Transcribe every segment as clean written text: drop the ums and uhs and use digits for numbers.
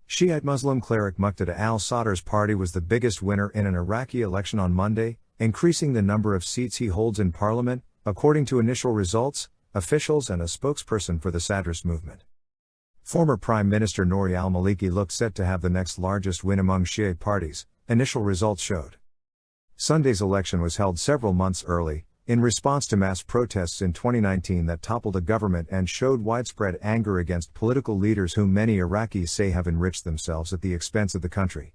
Shiite Muslim cleric Muqtada al-Sadr's party was the biggest winner in an Iraqi election on Monday, increasing the number of seats he holds in parliament, according to initial results, officials and a spokesperson for the Sadrist movement. Former Prime Minister Nouri al-Maliki looked set to have the next largest win among Shiite parties, initial results showed. Sunday's election was held several months early, in response to mass protests in 2019 that toppled a government and showed widespread anger against political leaders whom many Iraqis say have enriched themselves at the expense of the country.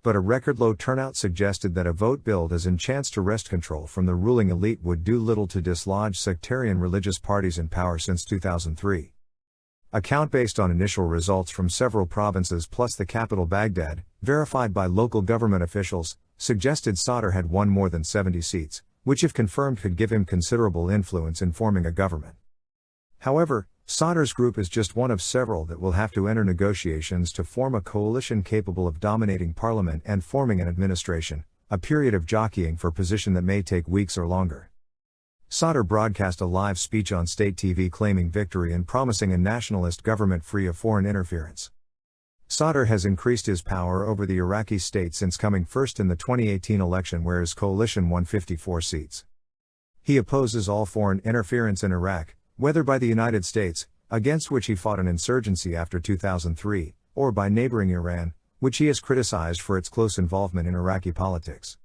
But a record-low turnout suggested that a vote billed as a chance to wrest control from the ruling elite would do little to dislodge sectarian religious parties in power since 2003. A count based on initial results from several provinces plus the capital Baghdad, verified by local government officials, suggested Sadr had won more than 70 seats, which if confirmed could give him considerable influence in forming a government. However, Sadr's group is just one of several that will have to enter negotiations to form a coalition capable of dominating parliament and forming an administration, a period of jockeying for position that may take weeks or longer. Sadr broadcast a live speech on state TV claiming victory and promising a nationalist government free of foreign interference. Sadr has increased his power over the Iraqi state since coming first in the 2018 election where his coalition won 54 seats. He opposes all foreign interference in Iraq, whether by the United States, against which he fought an insurgency after 2003, or by neighboring Iran, which he has criticized for its close involvement in Iraqi politics.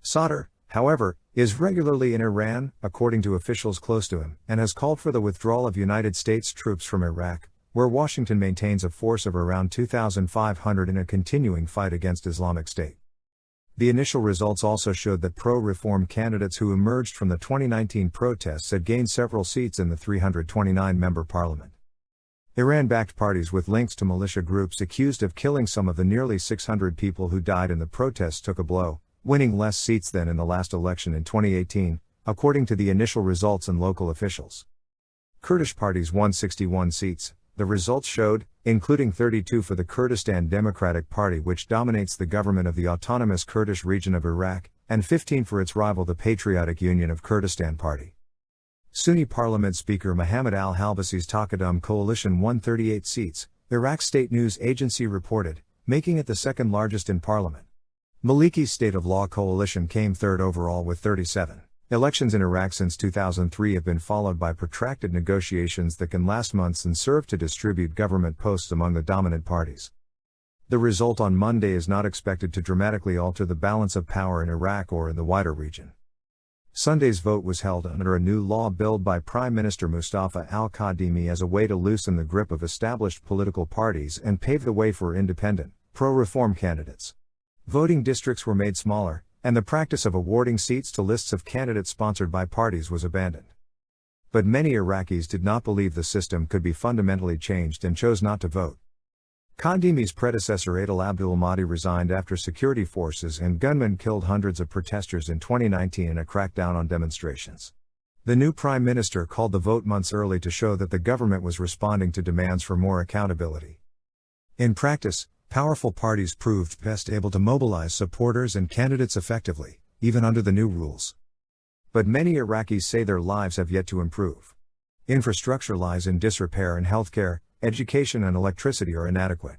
Sadr, however, is regularly in Iran, according to officials close to him, and has called for the withdrawal of United States troops from Iraq, where Washington maintains a force of around 2,500 in a continuing fight against Islamic State. The initial results also showed that pro-reform candidates who emerged from the 2019 protests had gained several seats in the 329-member parliament. Iran-backed parties with links to militia groups accused of killing some of the nearly 600 people who died in the protests took a blow, winning less seats than in the last election in 2018, according to the initial results and local officials. Kurdish parties won 61 seats, the results showed, including 32 for the Kurdistan Democratic Party which dominates the government of the autonomous Kurdish region of Iraq, and 15 for its rival the Patriotic Union of Kurdistan Party. Sunni Parliament Speaker Mohammed al-Halbasi's Taqadum coalition won 38 seats, Iraq State News Agency reported, making it the second largest in parliament. Maliki's State of Law coalition came third overall with 37. Elections in Iraq since 2003 have been followed by protracted negotiations that can last months and serve to distribute government posts among the dominant parties. The result on Monday is not expected to dramatically alter the balance of power in Iraq or in the wider region. Sunday's vote was held under a new law billed by Prime Minister Mustafa al-Kadhimi as a way to loosen the grip of established political parties and pave the way for independent, pro-reform candidates. Voting districts were made smaller, and the practice of awarding seats to lists of candidates sponsored by parties was abandoned. But many Iraqis did not believe the system could be fundamentally changed and chose not to vote. Kadhimi's predecessor Adil Abdul Mahdi resigned after security forces and gunmen killed hundreds of protesters in 2019 in a crackdown on demonstrations. The new prime minister called the vote months early to show that the government was responding to demands for more accountability. In practice, powerful parties proved best able to mobilize supporters and candidates effectively, even under the new rules. But many Iraqis say their lives have yet to improve. Infrastructure lies in disrepair and healthcare, education and electricity are inadequate.